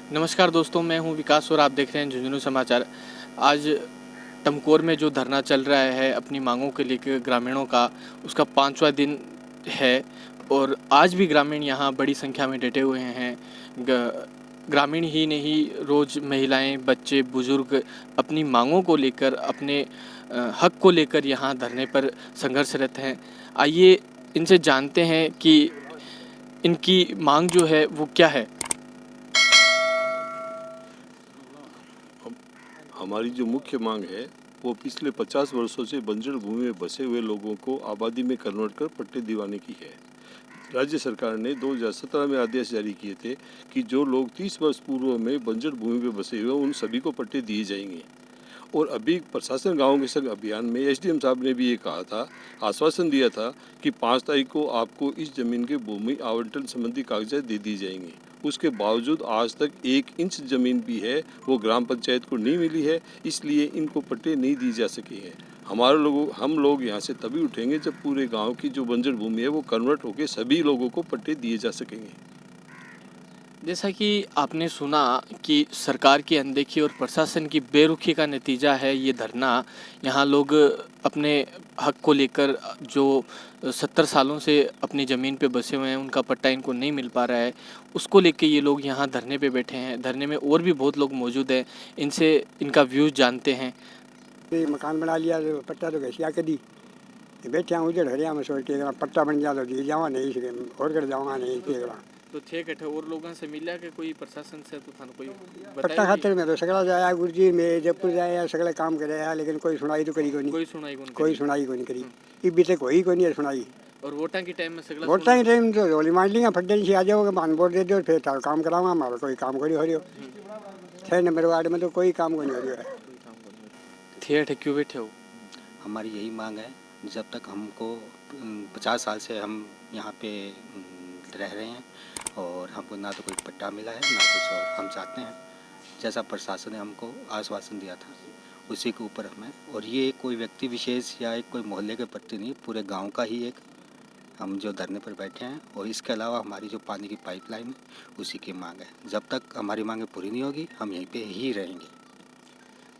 नमस्कार दोस्तों, मैं हूं विकास और आप देख रहे हैं झुंझुनू समाचार। आज टमकोर में जो धरना चल रहा है अपनी मांगों के लेकर ग्रामीणों का, उसका 5वां दिन है और आज भी ग्रामीण यहां बड़ी संख्या में डटे हुए हैं। ग्रामीण ही नहीं, रोज़ महिलाएं, बच्चे, बुजुर्ग अपनी मांगों को लेकर, अपने हक को लेकर यहां धरने पर संघर्षरत हैं। आइए इनसे जानते हैं कि इनकी मांग जो है वो क्या है। हमारी जो मुख्य मांग है वो पिछले 50 वर्षों से बंजर भूमि में बसे हुए लोगों को आबादी में कन्वर्ट कर पट्टे दिलवाने की है। राज्य सरकार ने 2017 में आदेश जारी किए थे कि जो लोग 30 वर्ष पूर्व में बंजर भूमि में बसे हुए उन सभी को पट्टे दिए जाएंगे। और अभी प्रशासन गाँव के संग अभियान में एसडीएम साहब ने भी ये कहा था, आश्वासन दिया था कि 5 तारीख को आपको इस जमीन के भूमि आवंटन संबंधी कागजात दे दिए जाएंगे। उसके बावजूद आज तक 1 इंच जमीन भी है वो ग्राम पंचायत को नहीं मिली है, इसलिए इनको पट्टे नहीं दिए जा सके हैं। हम लोग यहाँ से तभी उठेंगे जब पूरे गांव की जो बंजर भूमि है वो कन्वर्ट होकर सभी लोगों को पट्टे दिए जा सकेंगे। जैसा कि आपने सुना कि सरकार की अनदेखी और प्रशासन की बेरुखी का नतीजा है ये धरना। यहाँ लोग अपने हक को लेकर, जो 70 सालों से अपनी ज़मीन पे बसे हुए हैं, उनका पट्टा इनको नहीं मिल पा रहा है, उसको लेके ये लोग यहाँ धरने पे बैठे हैं। धरने में और भी बहुत लोग मौजूद हैं, इनसे इनका व्यूज़ जानते हैं। मकान बना लिया तो पट्टा तो कैसे आके दी, बैठे उधर हरिया में सोच के पट्टा बन गया तो दी जावा नहीं और कर जाऊँगा नहीं केगला तो ठीक है, और लोगों से मिला के कोई प्रशासन से तो थाना कोई पट्टा खातिर में तो सगला जाया गुरुजी में जयपुर जाया सगले काम कराया, लेकिन कोई सुनाई तो करी कोई कोई सुनाई कोई नहीं करी। इबी तक कोई नहीं सुनाई। और वोटा की टाइम में सगला वोटा के टाइम तो रोली मार लिया फड्डे से आ जाओगे, मान वोट दे दो फिर तार काम कराऊंगा, हमारा कोई काम करी हो रही हो। 6 नंबर वार्ड में तो कोई काम नहीं हो रही है। थिएटर क्यों बैठे हो? हमारी यही मांग है, जब तक हमको 50 साल से हम यहाँ पे रह रहे हैं और हमको ना तो कोई पट्टा मिला है ना कुछ, और हम चाहते हैं जैसा प्रशासन ने हमको आश्वासन दिया था उसी के ऊपर हमें, और ये कोई व्यक्ति विशेष या एक कोई मोहल्ले के प्रति नहीं, पूरे गांव का ही एक हम जो धरने पर बैठे हैं। और इसके अलावा हमारी जो पानी की पाइपलाइन है उसी की मांग है। जब तक हमारी मांगें पूरी नहीं होगी हम यहीं पे ही रहेंगे।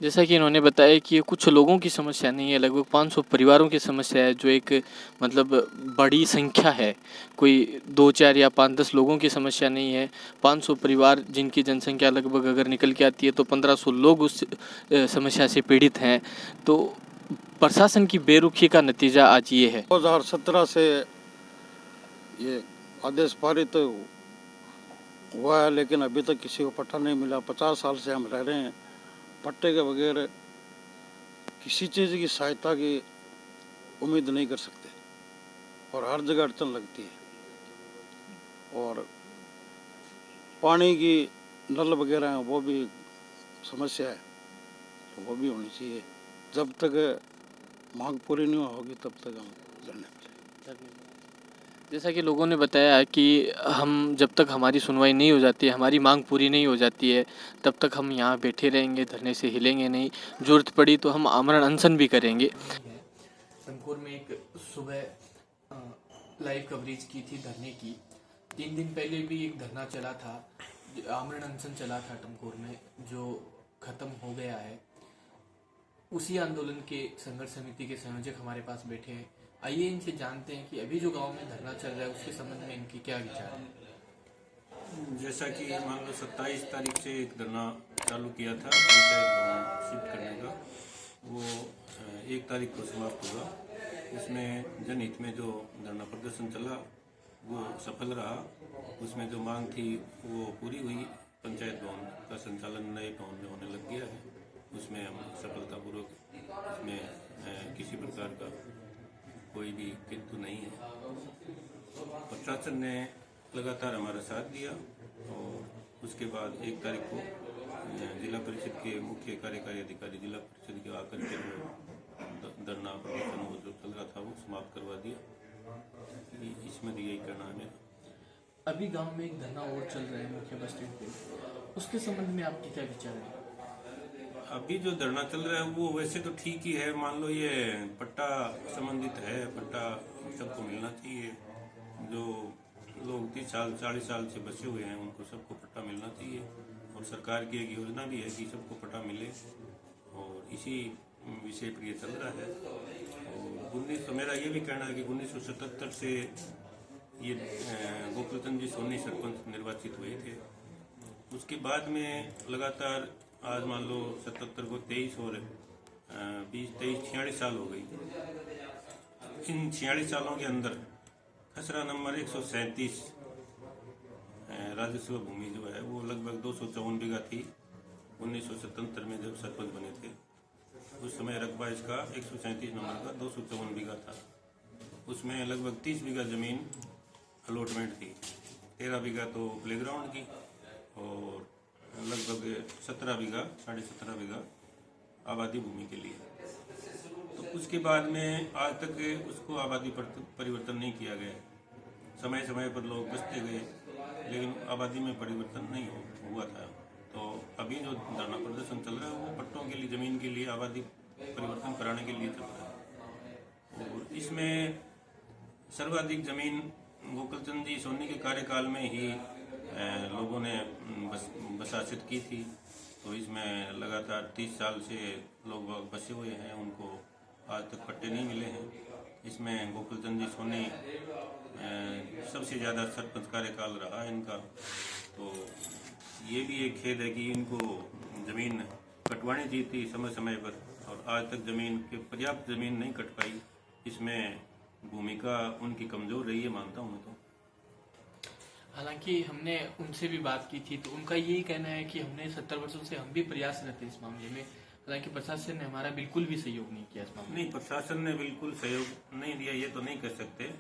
जैसा कि इन्होंने बताया कि ये कुछ लोगों की समस्या नहीं है, लगभग 500 परिवारों की समस्या है, जो एक मतलब बड़ी संख्या है। कोई 2, 4 या 5, 10 लोगों की समस्या नहीं है। 500 परिवार जिनकी जनसंख्या लगभग अगर निकल के आती है तो 1500 लोग उस समस्या से पीड़ित हैं। तो प्रशासन की बेरुखी का नतीजा आज ये है। 2017 से ये आदेश पारित हुआ है, लेकिन अभी तक किसी को पट्टा नहीं मिला। 50 साल से हम रह रहे हैं पट्टे के बगैर, किसी चीज़ की सहायता की उम्मीद नहीं कर सकते और हर जगह अड़चन लगती है। और पानी की नल वगैरह हैं वो भी समस्या है, तो वो भी होनी चाहिए। जब तक मांग पूरी नहीं होगी तब तक हम लड़ने वाले। जैसा कि लोगों ने बताया कि हम जब तक हमारी सुनवाई नहीं हो जाती है, हमारी मांग पूरी नहीं हो जाती है, तब तक हम यहाँ बैठे रहेंगे, धरने से हिलेंगे नहीं। ज़रूरत पड़ी तो हम आमरण अनशन भी करेंगे। टमकोर में एक सुबह लाइव कवरेज की थी धरने की। 3 दिन पहले भी एक धरना चला था, आमरण अनशन चला था टमकोर में, जो ख़त्म हो गया है। उसी आंदोलन के संघर्ष समिति के संयोजक हमारे पास बैठे हैं। आइए इनसे जानते हैं कि अभी जो गांव में धरना चल रहा है उसके संबंध में इनकी क्या विचार है। जैसा कि मान लो 27 तारीख से एक धरना चालू किया था पंचायत भवन शिफ्ट करने का, वो 1 तारीख को समाप्त हुआ। उसमें जनहित में जो धरना प्रदर्शन चला वो सफल रहा। उसमें जो मांग थी वो पूरी हुई। पंचायत भवन का संचालन नए भवन में होने लग गया है, उसमें हम सफलतापूर्वक, उसमें किसी प्रकार का कोई भी किंतु नहीं है। प्रशासन ने लगातार हमारा साथ दिया और उसके बाद 1 तारीख को जिला परिषद के मुख्य कार्यकारी अधिकारी जिला परिषद के आकर के धरना प्रदर्शन वो जो चल रहा था वो समाप्त करवा दिया। इसमें यही कहना है। अभी गांव में एक धरना और चल रहा है मुख्य बस स्टैंड पे, उसके संबंध में आपकी क्या विचार है? अभी जो धरना चल रहा है वो वैसे तो ठीक ही है। मान लो ये पट्टा संबंधित है, पट्टा सबको मिलना चाहिए। जो लोग 30 साल 40 साल से बसे हुए हैं उनको सबको पट्टा मिलना चाहिए और सरकार की एक योजना भी है कि सबको पट्टा मिले और इसी विषय पर ये चल रहा है। और मेरा ये भी कहना है कि 1977 से ये गोकुलचंद जी सोनी सरपंच निर्वाचित हुए थे। उसके बाद में लगातार आज मान लो 77 को 23 और 46 साल हो गई। इन 46 सालों के अंदर खसरा नंबर 137 राजस्व भूमि जो है वो लगभग 254 बीघा थी। 1977 में जब सरपंच बने थे उस समय रकबा इसका 137 नंबर का 254 बीघा था। उसमें लगभग 30 बीघा जमीन अलॉटमेंट थी, 13 बीघा तो प्लेग्राउंड की और लगभग 17 बीघा 17.5 बीघा आबादी भूमि के लिए। तो उसके बाद में आज तक उसको आबादी परिवर्तन नहीं किया गया। समय समय पर लोग बसते गए लेकिन आबादी में परिवर्तन नहीं हुआ था। तो अभी जो धरना प्रदर्शन चल रहा है वो पट्टों के लिए, जमीन के लिए आबादी परिवर्तन कराने के लिए चल रहा है। और इसमें सर्वाधिक जमीन गोकुलचंद जी सोनी के कार्यकाल में ही लोगों ने बसासित की थी। तो इसमें लगातार 30 साल से लोग बसे हुए हैं, उनको आज तक पट्टे नहीं मिले हैं। इसमें गोकुलचंद जी सोनी सबसे ज़्यादा सरपंच कार्यकाल रहा है इनका। तो ये भी एक खेद है कि इनको ज़मीन कटवानी चाहिए थी समय समय पर और आज तक ज़मीन के पर्याप्त ज़मीन नहीं कट पाई। इसमें भूमिका उनकी कमज़ोर रही है, मानता हूँ मैं तो। हालांकि हमने उनसे भी बात की थी तो उनका यही कहना है कि हमने 70 वर्षों से हम भी प्रयासरत थे इस मामले में। हालांकि प्रशासन ने हमारा बिल्कुल भी सहयोग नहीं किया इस मामले में। नहीं, प्रशासन ने बिल्कुल सहयोग नहीं दिया ये तो नहीं कह सकते।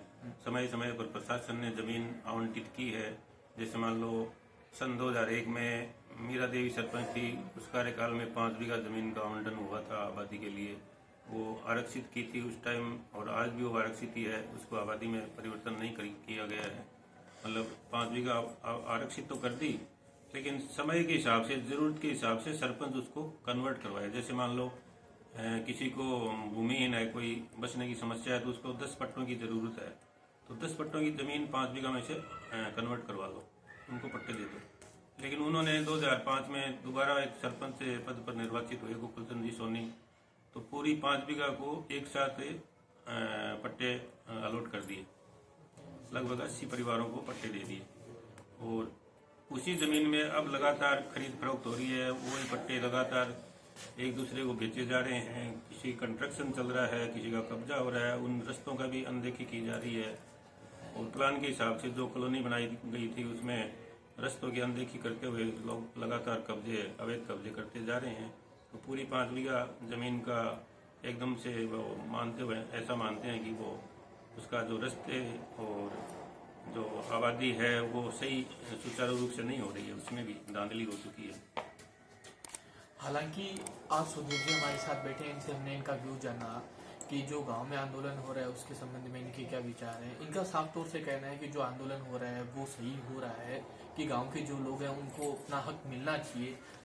समय समय पर प्रशासन ने जमीन आवंटित की है। जैसे मान लो सन 2001 में मीरा देवी सरपंच थी, उस कार्यकाल में 5 बीघा जमीन का आवंटन हुआ था आबादी के लिए। वो आरक्षित की थी उस टाइम और आज भी वो आरक्षित ही है, उसको आबादी में परिवर्तन नहीं किया गया है। मतलब 5 बीघा आरक्षित तो कर दी लेकिन समय के हिसाब से, जरूरत के हिसाब से सरपंच उसको कन्वर्ट करवाए। जैसे मान लो किसी को भूमिहीन है, कोई बचने की समस्या है तो उसको 10 पट्टों की जरूरत है, तो 10 पट्टों की जमीन 5 बीघा में से कन्वर्ट करवा लो, उनको पट्टे दे दो। लेकिन उन्होंने 2005 में दोबारा एक सरपंच पद पर निर्वाचित हुए गोकुलचंद जी सोनी, तो पूरी 5 बीघा को एक साथ पट्टे अलॉट कर दिए, लगभग 80 परिवारों को पट्टे दे दिए। और उसी जमीन में अब लगातार खरीद फरोख्त हो रही है, वही पट्टे लगातार एक दूसरे को बेचे जा रहे हैं। किसी कंस्ट्रक्शन चल रहा है, किसी का कब्जा हो रहा है, उन रस्तों का भी अनदेखी की जा रही है। और प्लान के हिसाब से जो कॉलोनी बनाई गई थी उसमें रस्तों की अनदेखी करते हुए लोग लगातार अवैध कब्जे करते जा रहे हैं। तो पूरी 5 बीघा जमीन का एकदम से वो ऐसा मानते हैं कि वो उसका जो रस्ते और जो आबादी है वो सही सुचारू रूप से नहीं हो रही है, उसमें भी धांधली हो चुकी है। हालांकि आज सुधीर जी हमारे साथ बैठे हैं, इनसे हमने इनका व्यू जाना कि जो गांव में आंदोलन हो रहा है उसके संबंध में इनके क्या विचार हैं। इनका साफ तौर से कहना है कि जो आंदोलन हो रहा है वो सही हो रहा है, कि गांव के जो लोग हैं उनको अपना हक मिलना चाहिए।